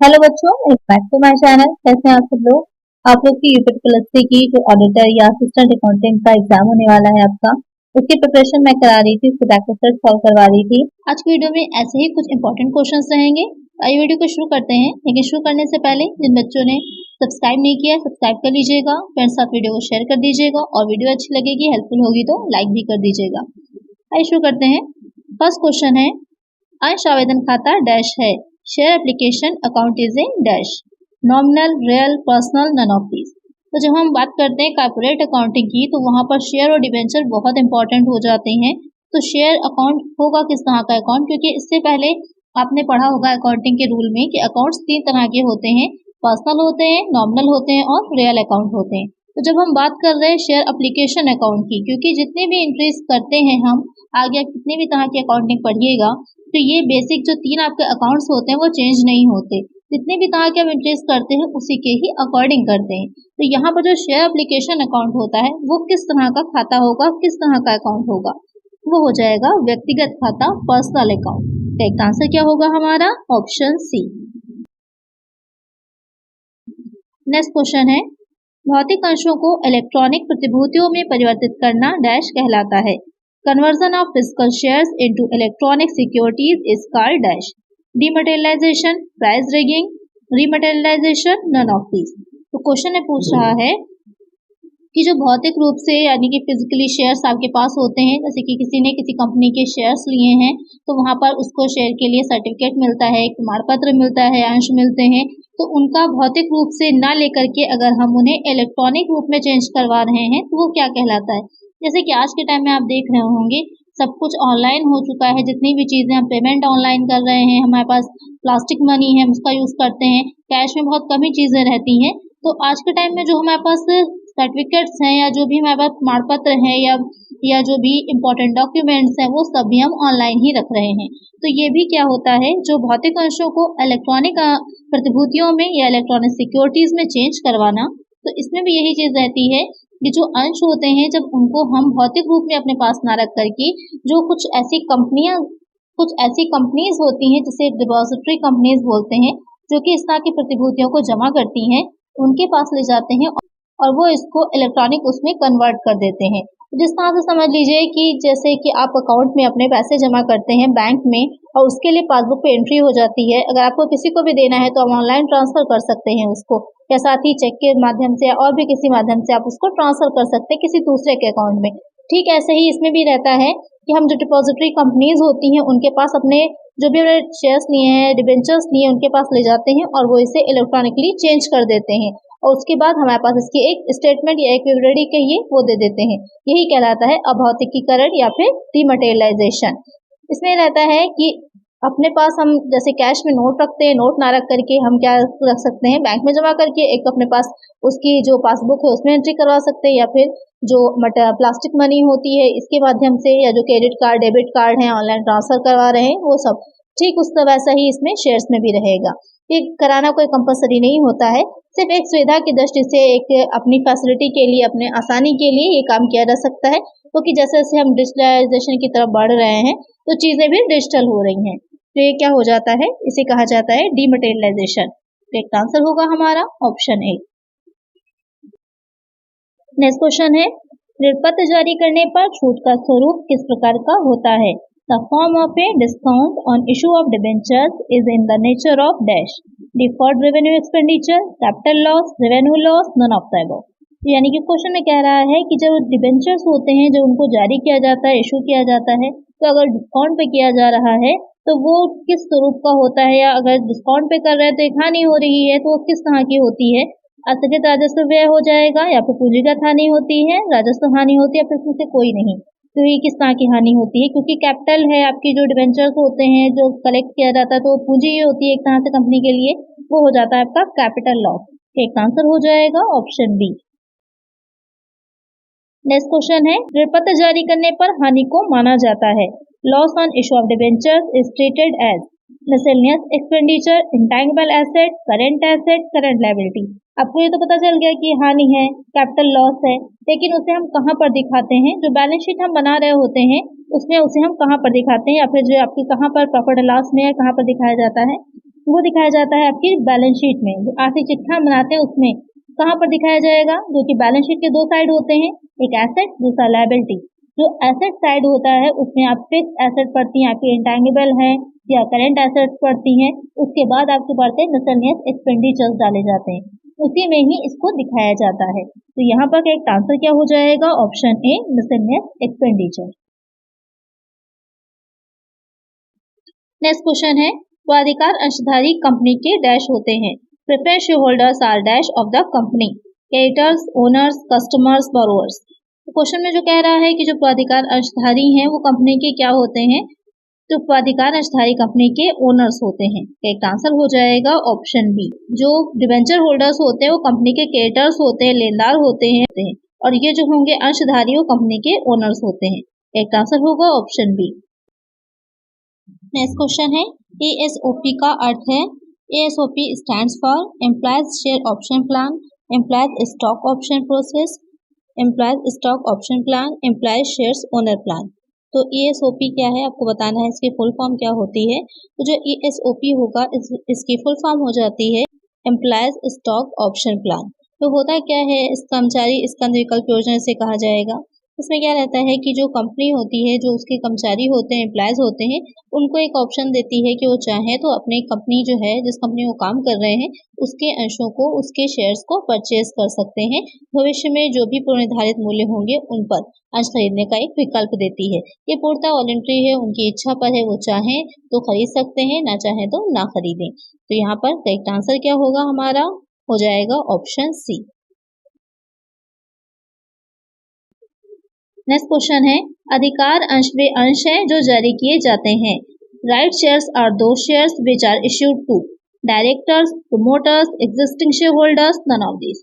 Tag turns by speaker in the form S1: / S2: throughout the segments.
S1: Hello बच्चों, back to my channel. कैसे हैं आप लोग की यूपी प्लस की जो ऑडिटर या असिस्टेंट अकाउंटेंट का एग्जाम होने वाला है आपका, उसकी प्रिपरेशन मैं करा रही थी, उसको बैक टू सॉल्व करवा रही थी। आज की वीडियो में ऐसे ही कुछ इंपॉर्टेंट क्वेश्चंस रहेंगे। आइए वीडियो को शुरू करते हैं, लेकिन शुरू करने से पहले जिन बच्चों ने सब्सक्राइब नहीं किया सब्सक्राइब कर लीजिएगा, फ्रेंड्स साथ वीडियो को शेयर कर दीजिएगा और वीडियो अच्छी लगेगी हेल्पफुल होगी तो लाइक भी कर दीजिएगा। आइए शुरू करते हैं। फर्स्ट क्वेश्चन है, अंश आवेदन खाता डैश है। Share application account is a dash, nominal, real, personal, none of these. तो जब हम बात करते हैं कॉर्पोरेट अकाउंटिंग की, तो वहां पर शेयर और डिबेंचर बहुत इंपॉर्टेंट हो जाते हैं। तो शेयर अकाउंट होगा किस तरह का अकाउंट, क्योंकि इससे पहले आपने पढ़ा होगा अकाउंटिंग के रूल में कि अकाउंट्स तीन तरह के होते हैं, पर्सनल होते हैं, नॉमिनल होते हैं और रियल अकाउंट होते हैं। तो जब हम बात कर रहे हैं शेयर एप्लीकेशन अकाउंट की, क्योंकि जितने भी एंट्रीज करते हैं हम आगे कितने भी तरह की अकाउंटिंग पढ़िएगा, तो ये बेसिक जो तीन आपके अकाउंट्स होते हैं वो चेंज नहीं होते। जितने भी तरह के हम एंट्रीज करते हैं उसी के ही अकॉर्डिंग करते हैं। तो यहाँ पर जो शेयर एप्लीकेशन अकाउंट होता है वो किस तरह का खाता होगा, किस तरह का अकाउंट होगा, वो हो जाएगा व्यक्तिगत खाता, पर्सनल अकाउंट। तो एक आंसर क्या होगा हमारा, ऑप्शन सी। नेक्स्ट क्वेश्चन है, भौतिक अंशों को इलेक्ट्रॉनिक प्रतिभूतियों में परिवर्तित करना डैश कहलाता है। Conversion of physical shares into electronic securities is called dash. Dematerialization, price rigging, rematerialization, none of these. तो क्वेश्चन में पूछ रहा है कि जो भौतिक रूप से यानी कि फिजिकली शेयर्स आपके पास होते हैं, जैसे कि किसी ने किसी कंपनी के शेयर्स लिए हैं तो वहां पर उसको शेयर के लिए सर्टिफिकेट मिलता है, एक प्रमाण पत्र मिलता है, अंश मिलते हैं। तो उनका भौतिक रूप से ना लेकर के अगर हम उन्हें इलेक्ट्रॉनिक रूप में चेंज करवा रहे हैं तो वो क्या कहलाता है। जैसे कि आज के टाइम में आप देख रहे होंगे सब कुछ ऑनलाइन हो चुका है, जितनी भी चीजें हम पेमेंट ऑनलाइन कर रहे हैं, हमारे पास प्लास्टिक मनी है हम उसका यूज करते हैं, कैश में बहुत कम ही चीजें रहती हैं। तो आज के टाइम में जो हमारे पास सर्टिफिकेट्स हैं या जो भी हमारे पास प्रमाण पत्र है या जो भी इम्पोर्टेंट डॉक्यूमेंट्स हैं वो सब भी हम ऑनलाइन ही रख रहे हैं। तो ये भी क्या होता है, जो भौतिक अंशों को इलेक्ट्रॉनिक प्रतिभूतियों में या इलेक्ट्रॉनिक सिक्योरिटीज में चेंज करवाना, तो इसमें भी यही चीज रहती है कि जो अंश होते हैं जब उनको हम भौतिक रूप में अपने पास ना रख करके जो कुछ ऐसी कंपनीज होती हैं जिसे डिपॉजिटरी कंपनीज बोलते हैं, जो कि इस तरह की प्रतिभूतियों को जमा करती हैं, उनके पास ले जाते हैं और वो इसको इलेक्ट्रॉनिक उसमें कन्वर्ट कर देते हैं। जिस तरह से समझ लीजिए कि जैसे कि आप अकाउंट में अपने पैसे जमा करते हैं बैंक में और उसके लिए पासबुक पे एंट्री हो जाती है, अगर आपको किसी को भी देना है तो आप ऑनलाइन ट्रांसफर कर सकते हैं उसको, या साथ ही चेक के माध्यम से और भी किसी माध्यम से आप उसको ट्रांसफर कर सकते हैं किसी दूसरे के अकाउंट में। ठीक ऐसे ही इसमें भी रहता है कि हम जो डिपॉजिटरी कंपनीज होती हैं उनके पास अपने जो भी शेयर्स लिए हैं, डिबेंचर्स लिए हैं, उनके पास ले जाते हैं और वो इसे इलेक्ट्रॉनिकली चेंज कर देते हैं और उसके बाद हमारे पास इसकी एक स्टेटमेंट या एक विवरणी कहिए वो दे देते हैं। यही कहलाता है अभौतिकीकरण या फिर डीमटेरियलाइजेशन। इसमें रहता है कि अपने पास हम जैसे कैश में नोट रखते हैं, नोट ना रख करके हम क्या रख सकते हैं, बैंक में जमा करके एक अपने पास उसकी जो पासबुक है उसमें एंट्री करवा सकते हैं, या फिर जो प्लास्टिक मनी होती है इसके माध्यम से, या जो क्रेडिट कार्ड डेबिट कार्ड है ऑनलाइन ट्रांसफर करवा रहे हैं वो सब ठीक उस तरह वैसा ही इसमें शेयर्स में भी रहेगा। ये कराना कोई कंपलसरी नहीं होता है, सिर्फ एक सुविधा की दृष्टि से एक अपनी फैसिलिटी के लिए, अपने आसानी के लिए ये काम किया जा सकता है, क्योंकि जैसे जैसे हम डिजिटलाइजेशन की तरफ बढ़ रहे हैं तो चीजें भी डिजिटल हो रही हैं। तो ये क्या हो जाता है, इसे कहा जाता है डीमटेरियलाइजेशन। तो एक आंसर होगा हमारा ऑप्शन ए। नेक्स्ट क्वेश्चन है, ऋण पत्र जारी करने पर छूट का स्वरूप किस प्रकार का होता है। The form of a discount on issue of debentures is in the nature of dash, deferred revenue expenditure, capital loss, revenue loss, none of the above. यानी कि क्वेश्चन में कह रहा है कि जब डिबेंचर्स होते हैं, जब उनको जारी किया जाता है, इशू किया जाता है, तो अगर डिस्काउंट पे किया जा रहा है तो वो किस स्वरूप का होता है, या अगर डिस्काउंट पे कर रहे हैं तो एक हानि हो रही है तो वो किस तरह की होती है। अस्थगित राजस्व व्यय हो जाएगा, या फिर पूंजीगत हानि होती है, राजस्व हानि होती है, फिर उसमें से कोई नहीं। तो ये किस तरह की हानि होती है, क्योंकि कैपिटल है आपकी, जो डिबेंचर्स होते हैं जो कलेक्ट किया जाता है तो पूंजी ये होती है एक तरह से कंपनी के लिए, वो हो जाता है आपका कैपिटल लॉस। एक आंसर हो जाएगा ऑप्शन बी। नेक्स्ट क्वेश्चन है, ऋण पत्र जारी करने पर हानि को माना जाता है। Loss on issue of debentures is treated as miscellaneous expenditure, intangible asset, current liability. आपको ये तो पता चल गया कि हानि है, कैपिटल लॉस है, लेकिन उसे हम कहाँ पर दिखाते हैं, जो बैलेंस शीट हम बना रहे होते हैं उसमें उसे हम कहाँ पर दिखाते हैं, या फिर जो आपकी कहाँ पर प्रॉफिट एंड लॉस में है कहाँ पर दिखाया जाता है, वो दिखाया जाता है आपकी बैलेंस शीट में। जो आर्थिक चिट्ठा बनाते हैं उसमें कहाँ पर दिखाया जाएगा, जो कि बैलेंस शीट के दो साइड होते हैं, एक एसेट दूसरा लायबिलिटी। जो एसेट साइड होता है उसमें आप फिक्स एसेट पढ़ती हैं, आपकी इंटेंजिबल है या करेंट एसेट्स पढ़ती हैं, उसके बाद आपके पढ़ते हैं मिसलेनियस एक्सपेंडिचर्स डाले जाते हैं, उसी में ही इसको दिखाया जाता है। तो यहाँ पर एक आंसर क्या हो जाएगा, option A miscellaneous expenditure. Next question है, स्वाधिकार अंशधारी कंपनी के डैश होते हैं। Preference share holders are dash of the company, creditors, owners, customers, borrowers. Question में जो कह रहा है कि जो स्वाधिकार अंशधारी हैं वो कंपनी के क्या होते हैं, तो स्वाधिकार अंशधारी कंपनी के ओनर्स होते हैं। एक आंसर हो जाएगा ऑप्शन बी। जो डिबेंचर होल्डर्स होते हैं वो कंपनी के क्रेडिटर्स होते हैं, लेनदार होते हैं, और ये जो होंगे अंशधारी वो कंपनी के ओनर्स होते हैं। एक आंसर होगा ऑप्शन बी। नेक्स्ट क्वेश्चन है, एएसओपी का अर्थ है, ESOP stands for employees share option plan, employees stock option process, employees stock option plan, employees shares owner plan. तो ईएसओपी क्या है आपको बताना है, इसकी फुल फॉर्म क्या होती है। तो जो ईएसओपी होगा इसकी फुल फॉर्म हो जाती है एम्प्लॉयज स्टॉक ऑप्शन प्लान। तो होता क्या है, इस कर्मचारी स्कंद विकल्प योजना से कहा जाएगा। इसमें क्या रहता है कि जो कंपनी होती है, जो उसके कर्मचारी होते हैं, एम्प्लॉयज होते हैं, उनको एक ऑप्शन देती है कि वो चाहे तो अपनी कंपनी जो है, जिस कंपनी में वो काम कर रहे हैं, उसके अंशों को, उसके शेयर्स को परचेज कर सकते हैं। भविष्य में जो भी पूर्व निर्धारित मूल्य होंगे उन पर अंश खरीदने का एक विकल्प देती है। ये पूर्णतः वॉलंटरी है, उनकी इच्छा पर है, वो चाहें तो खरीद सकते हैं, ना चाहें तो ना खरीदें। तो यहाँ पर करेक्ट आंसर क्या होगा हमारा, हो जाएगा ऑप्शन सी। नेक्स्ट क्वेश्चन है, अधिकार अंश वे अंश हैं जो जारी किए जाते हैं। Right shares are those shares which are issued to directors, promoters, existing share holders, none of this.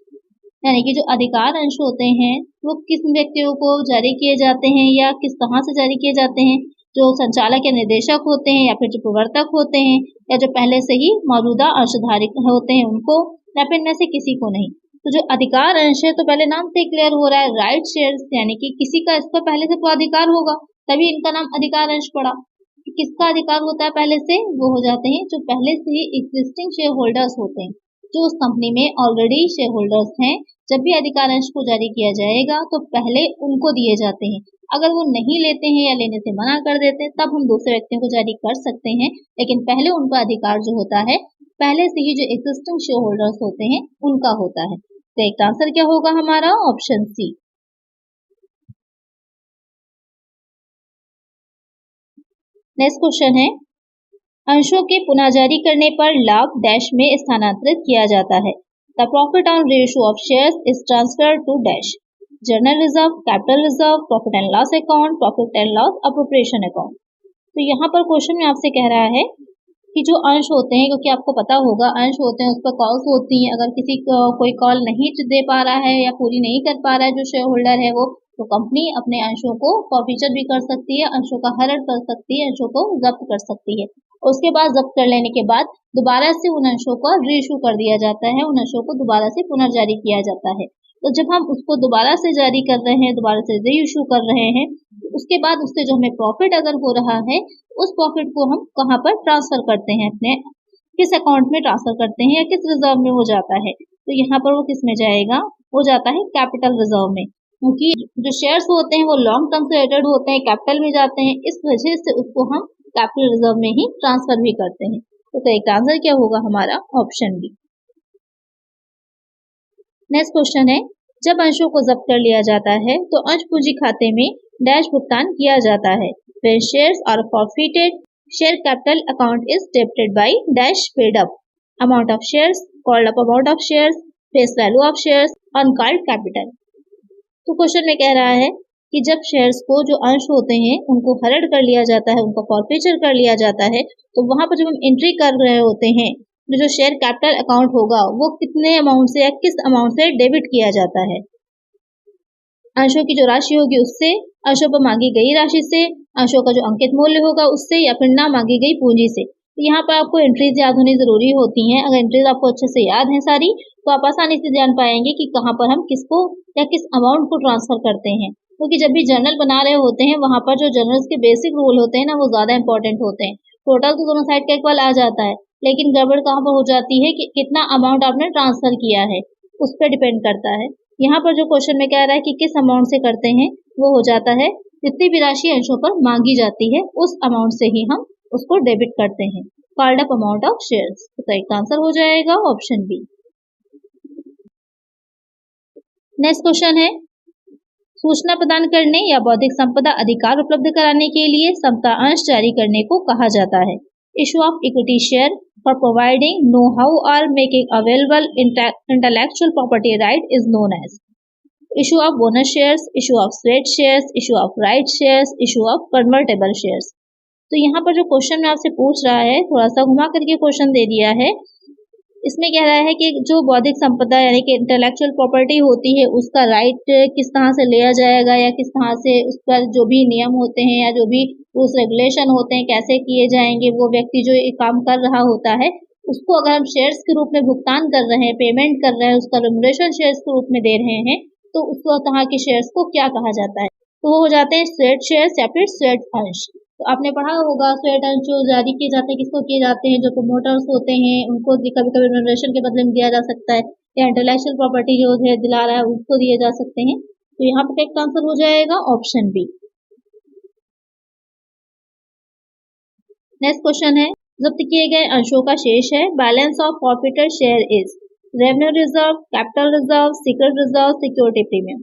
S1: यानी कि जो अधिकार अंश होते हैं वो किस व्यक्तियों को जारी किए जाते हैं या किस तरह से जारी किए जाते हैं, जो संचालक या निर्देशक होते हैं, या फिर जो प्रवर्तक होते हैं, या जो पहले से ही मौजूदा अंशधारी होते हैं उनको, या फिर इनमें से किसी को नहीं। तो जो अधिकार अंश है, तो पहले नाम से क्लियर हो रहा है, राइट शेयर्स, यानी कि किसी का इस पर पहले से तो अधिकार होगा, तभी इनका नाम अधिकार अंश पड़ा। किसका अधिकार होता है पहले से, वो हो जाते हैं जो पहले से ही एग्जिस्टिंग शेयर होल्डर्स होते हैं, जो उस कंपनी में ऑलरेडी शेयर होल्डर्स हैं। जब भी अधिकार अंश को जारी किया जाएगा तो पहले उनको दिए जाते हैं। अगर वो नहीं लेते हैं या लेने से मना कर देते हैं तब हम दूसरे व्यक्तियों को जारी कर सकते हैं, लेकिन पहले उनका अधिकार जो होता है पहले से ही जो एग्जिस्टिंग शेयर होल्डर्स होते हैं उनका होता है। तो एक आंसर क्या होगा हमारा, ऑप्शन सी। नेक्स्ट क्वेश्चन है, अंशों के पुनः जारी करने पर लाभ डैश में स्थानांतरित किया जाता है। The profit on ratio of shares is transferred to dash, general reserve, capital reserve, profit and loss account, profit and loss appropriation account. तो यहाँ पर क्वेश्चन में आपसे कह रहा है कि जो अंश होते हैं, क्योंकि आपको पता होगा अंश होते हैं उस पर कॉल्स होती हैं, अगर किसी को कोई कॉल नहीं दे पा रहा है या पूरी नहीं कर पा रहा है जो शेयर होल्डर है वो, तो कंपनी अपने अंशों को फॉरफीचर भी कर सकती है, अंशों का हरण कर सकती है, अंशों को जब्त कर सकती है। उसके बाद जब्त कर लेने के बाद दोबारा से उन अंशों को रीइशू कर दिया जाता है, उन अंशों को दोबारा से पुनर्जारी किया जाता है। तो जब हम उसको दोबारा से जारी कर रहे हैं, दोबारा से रीइशू कर रहे हैं, उसके बाद उससे जो हमें प्रॉफिट अगर हो रहा है, उस प्रॉफिट को हम कहाँ पर ट्रांसफर करते हैं, अपने किस अकाउंट में ट्रांसफर करते हैं या किस रिजर्व में वो जाता है। तो यहाँ पर वो किस में जाएगा, वो जाता है कैपिटल रिजर्व में, क्योंकि जो शेयर्स होते हैं वो लॉन्ग टर्म से रिलेटेड होते हैं, कैपिटल में जाते हैं, इस वजह से उसको हम कैपिटल रिजर्व में ही ट्रांसफर भी करते हैं। तो करेक्ट आंसर क्या होगा हमारा, ऑप्शन बी। नेक्स्ट क्वेश्चन है, जब अंशों को जब्त कर लिया जाता है तो अंश पूंजी खाते में डैश भुगतान किया जाता है। When shares are forfeited, share capital account is debited by dash paid up, amount of shares, called up amount of shares, face value of shares, uncalled capital। तो क्वेश्चन में कह रहा है कि जब शेयर्स को, जो अंश होते हैं उनको हरण कर लिया जाता है, उनको फॉरफीचर कर लिया जाता है, तो वहां पर जब हम एंट्री कर रहे होते हैं, जो शेयर कैपिटल अकाउंट होगा वो कितने अमाउंट से या किस अमाउंट से डेबिट किया जाता है। अंशों की जो राशि होगी उससे, अंशों पर मांगी गई राशि से, अंशों का जो अंकित मूल्य होगा उससे, या फिर ना मांगी गई पूंजी से। तो यहाँ पर आपको एंट्रीज याद होनी जरूरी होती हैं। अगर एंट्रीज आपको अच्छे से याद हैं सारी, तो आप आसानी से जान पाएंगे कि कहाँ पर हम किसको या किस अमाउंट को ट्रांसफर करते हैं। क्योंकि जब भी जर्नल बना रहे होते हैं वहां पर जो जर्नल्स के बेसिक रूल होते हैं ना, वो ज्यादा इंपॉर्टेंट होते हैं। टोटल तो दोनों साइड का इक्वल आ जाता है, लेकिन गड़बड़ कहाँ पर हो जाती है कि कितना अमाउंट आपने ट्रांसफर किया है, उस पर डिपेंड करता है। यहाँ पर जो क्वेश्चन में कह रहा है कि किस अमाउंट से करते हैं, वो हो जाता है जितनी भी राशि अंशों पर मांगी जाती है उस अमाउंट से ही हम उसको डेबिट करते हैं, called up amount of shares. तो करेक्ट आंसर हो जाएगा ऑप्शन बी। नेक्स्ट क्वेश्चन है, सूचना प्रदान करने या बौद्धिक संपदा अधिकार उपलब्ध कराने के लिए समता अंश जारी करने को कहा जाता है। Issue of equity share for providing know how और making available intellectual property right is known as issue of bonus shares, issue of sweat shares, issue of right shares, issue of convertible shares. तो यहाँ पर जो question में आपसे पूछ रहा है, थोड़ा सा घुमा करके क्वेश्चन दे दिया है। इसमें कह रहा है कि जो बौद्धिक संपदा यानी कि इंटेलेक्चुअल प्रॉपर्टी होती है उसका राइट किस तरह से लिया जाएगा, या किस तरह से उस पर जो भी नियम होते हैं या जो भी रूल्स रेगुलेशन होते हैं कैसे किए जाएंगे। वो व्यक्ति जो ये काम कर रहा होता है उसको अगर हम शेयर्स के रूप में भुगतान कर रहे हैं, पेमेंट कर रहे हैं, उसका रेम्युनरेशन शेयर्स के रूप में दे रहे हैं, तो उस तरह के शेयर्स को क्या कहा जाता है? तो वो हो जाते हैं स्वेट शेयर्स या फिर स्वेट अंश। तो आपने पढ़ा होगा स्वेट अंश जो जारी किए जाते हैं किसको किए जाते हैं, जो प्रमोटर्स होते हैं उनको कभी कभी रेम्युनरेशन के बदले में दिया जा सकता है, या इंटेलेक्चुअल प्रॉपर्टी जो है दिला रहा है उसको दिए जा सकते हैं। तो यहाँ पर करेक्ट आंसर हो जाएगा ऑप्शन बी। नेक्स्ट क्वेश्चन है, जब्त किए गए अंशों का शेष है, balance of forfeited share is revenue reserve, capital reserve, secret reserve, security premium.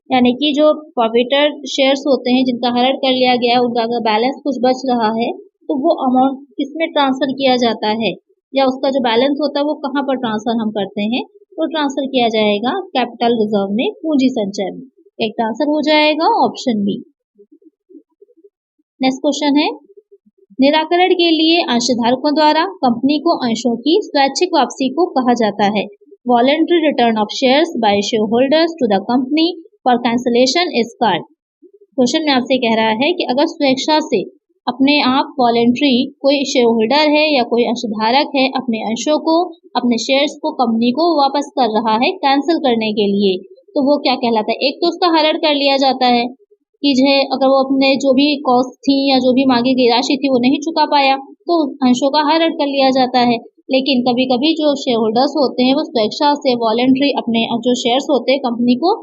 S1: यानी कि जो फॉरफिटेड शेयर्स होते हैं जिनका हरण कर लिया गया है उनका अगर बैलेंस कुछ बच रहा है तो वो अमाउंट किसमें ट्रांसफर किया जाता है, या उसका जो बैलेंस होता है वो कहाँ पर ट्रांसफर हम करते हैं, तो ट्रांसफर किया जाएगा कैपिटल रिजर्व में, पूंजी संचय में। एक आंसर हो जाएगा ऑप्शन बी। नेक्स्ट क्वेश्चन है, निराकरण के लिए अंशधारकों द्वारा कंपनी को अंशों की स्वैच्छिक वापसी को कहा जाता है। Voluntary return of shares by share holders to the company for cancellation is called. Question में आपसे कह रहा है कि अगर स्वेच्छा से अपने आप वॉलंटरी कोई शेयर होल्डर है या कोई अंशधारक है अपने अंशों को, अपने शेयर्स को कंपनी को वापस कर रहा है कैंसिल करने के लिए, तो वो क्या कहलाता है? एक तो उसका हरण कर लिया जाता है कि जो अगर वो अपने जो भी कॉस्ट थी या जो भी मांगी गई राशि थी वो नहीं चुका पाया तो अंशों का हरण कर लिया जाता है। लेकिन कभी कभी जो शेयर होल्डर्स होते हैं वो स्वेच्छा से वॉलंटरी अपने जो शेयर्स होते हैं कंपनी को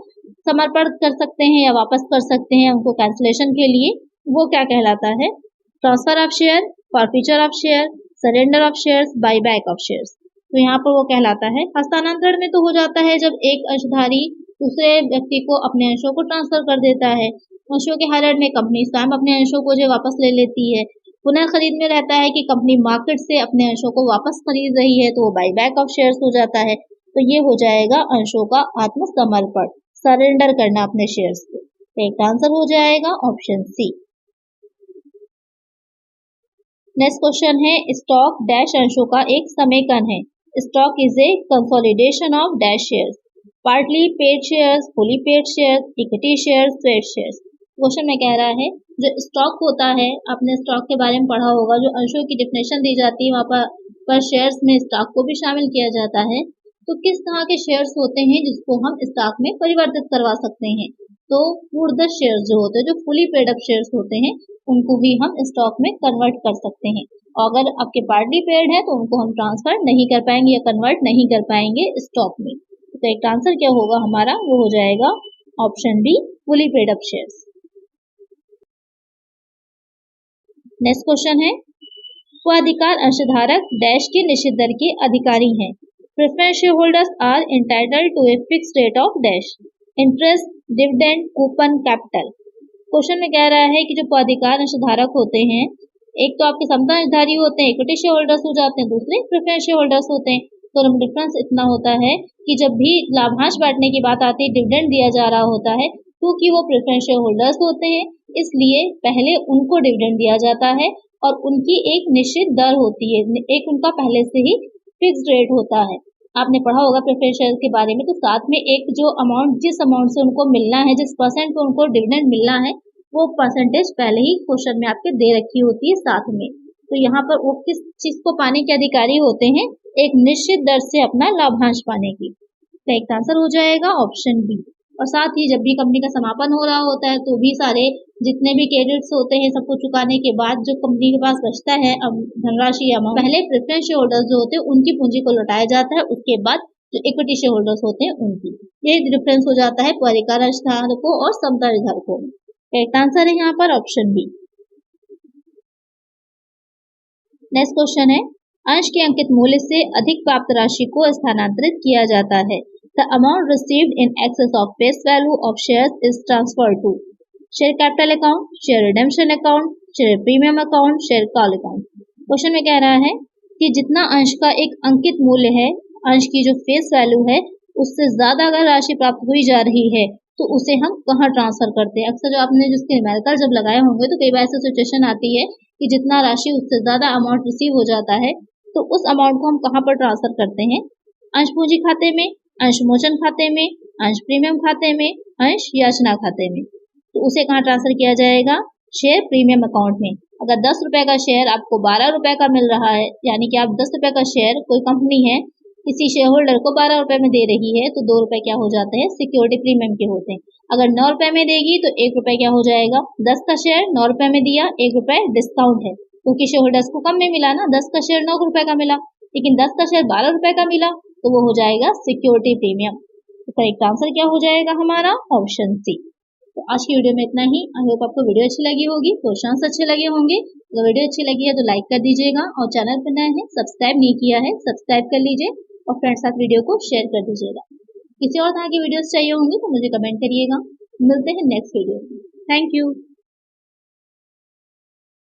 S1: समर्पण कर सकते हैं या वापस कर सकते हैं उनको कैंसिलेशन के लिए, वो क्या कहलाता है? Transfer of share, forfeiture of share, surrender of shares, buyback of shares. तो यहाँ पर वो कहलाता है हस्तांतरण में तो हो जाता है जब एक अंशधारी दूसरे व्यक्ति को अपने अंशों को ट्रांसफर कर देता है। अंशों के हरण में कंपनी स्वयं अपने अंशों को जो वापस ले लेती है। पुनः खरीद में रहता है कि कंपनी मार्केट से अपने अंशों को वापस खरीद रही है तो वो बाईबैक ऑफ शेयर्स हो जाता है। तो ये हो जाएगा अंशों का आत्मसमर्पण, सरेंडर करना अपने शेयर्स को। तो एक आंसर हो जाएगा ऑप्शन सी। नेक्स्ट क्वेश्चन है, स्टॉक डैश अंशों का एक समेकन है। Stock is a consolidation of dash shares, partly paid shares, fully paid shares, equity shares, sweat shares. Question में कह रहा है जो स्टॉक होता है, आपने स्टॉक के बारे में पढ़ा होगा, जो अंशों की डिफिनेशन दी जाती है वहाँ पर शेयर्स में स्टॉक को भी शामिल किया जाता है। तो किस तरह के शेयर्स होते हैं जिसको हम स्टॉक में परिवर्तित करवा सकते हैं? तो पूर्वदत्त शेयर्स जो होते हैं, जो फुली पेड अप शेयर्स होते हैं, उनको भी हम स्टॉक में कन्वर्ट कर सकते हैं। और अगर आपके पार्टली पेड है तो उनको हम ट्रांसफर नहीं कर पाएंगे या कन्वर्ट नहीं कर पाएंगे स्टॉक में। तो एक आंसर क्या होगा हमारा? वो हो जाएगा option B, fully paid up shares. Next question है, वो अधिकार अंशधारक डैश के निश्चित दर के अधिकारी हैं। Preference share holders are entitled to a fix rate of dash interest, dividend, coupon, capital. Question में कह रहा है कि जो पदाधिकार अंशधारक होते हैं, एक तो आपके समता अंशधारी होते हैं, इक्विटी शेयर होल्डर्स हो जाते हैं, दूसरे प्रेफरेंस शेयर होल्डर्स होते हैं। तो डिफरेंस इतना होता है कि जब भी लाभांश बांटने की बात आती है, डिविडेंड दिया जा रहा होता है, क्योंकि वो प्रेफरेंस शेयर होल्डर्स होते हैं इसलिए पहले उनको डिविडेंड दिया जाता है और उनकी एक निश्चित दर होती है, एक उनका पहले से ही फिक्स्ड रेट होता है। आपने पढ़ा होगा प्रेफरेंस शेयर के बारे में। तो साथ में एक जो अमाउंट, जिस अमाउंट से उनको मिलना है, जिस परसेंट पे उनको डिविडेंड मिलना है, वो परसेंटेज पहले ही क्वेश्चन में आपके दे रखी होती है साथ में। तो यहाँ पर वो किस चीज को पाने के अधिकारी होते हैं? एक निश्चित दर से अपना लाभांश पाने की। तो एक आंसर हो जाएगा ऑप्शन बी। और साथ ही जब भी कंपनी का समापन हो रहा होता है तो भी सारे जितने भी क्रेडिट्स होते हैं सबको चुकाने के बाद जो कंपनी के पास बचता है धनराशि अमाउंट, पहले प्रेफरेंस शेयर होल्डर्स जो होते हैं उनकी पूंजी को लौटाया जाता है, उसके बाद जो इक्विटी शेयर होल्डर्स होते हैं उनकी। ये डिफरेंस हो जाता है परिकार धारकों और समता धारकों में। करेक्ट आंसर है यहाँ पर ऑप्शन बी। नेक्स्ट क्वेश्चन है, अंश के अंकित मूल्य से अधिक प्राप्त राशि को स्थानांतरित किया जाता है। The amount received in excess of face value of shares is transferred to share capital account, share redemption account, share premium account, share call account. Question में कह रहा है कि जितना अंश का एक अंकित मूल्य है, अंश की जो फेस वैल्यू है उससे ज्यादा अगर राशि प्राप्त हुई जा रही है तो उसे हम कहाँ ट्रांसफर करते हैं। अक्सर जो आपने जिसके न्यूमेरिकल जब लगाए होंगे तो कई बार ऐसी सिचुएशन आती है कि जितना राशि उससे ज्यादा अमाउंट रिसीव हो जाता है तो उस अमाउंट को हम कहाँ पर ट्रांसफर करते हैं, अंश पूंजी खाते में, अंश मोचन खाते में, अंश प्रीमियम खाते में, अंश याचना खाते में। तो उसे कहाँ ट्रांसफर किया जाएगा, शेयर प्रीमियम अकाउंट में। अगर 10 रुपए का शेयर आपको 12 रुपए का मिल रहा है, यानी कि आप 10 रुपए का शेयर कोई कंपनी है किसी शेयर होल्डर को 12 रुपए में दे रही है तो 2 रुपए क्या हो जाते हैं, सिक्योरिटी प्रीमियम के होते हैं। अगर 9 रुपए में देगी तो 1 रुपए क्या हो जाएगा, 10 का शेयर 9 रुपए में दिया, 1 रुपए डिस्काउंट है क्योंकि शेयर होल्डर्स को कम में मिला ना, 10 का शेयर 9 रुपए का मिला, लेकिन 10 का शेयर 12 रुपए का मिला तो वो हो जाएगा सिक्योरिटी प्रीमियम। तो करेक्ट आंसर क्या हो जाएगा हमारा, ऑप्शन सी। तो आज की वीडियो में इतना ही। आई होप आपको वीडियो अच्छी लगी होगी, क्वेश्चंस अच्छे लगे होंगे। अगर वीडियो अच्छी लगी है तो लाइक कर दीजिएगा और चैनल पर नए हैं सब्सक्राइब नहीं किया है सब्सक्राइब कर लीजिए और फ्रेंड्स साथ वीडियो को शेयर कर दीजिएगा। किसी और तरह की वीडियोस चाहिए होंगी तो मुझे कमेंट करिएगा। मिलते हैं नेक्स्ट वीडियो में। Thank you.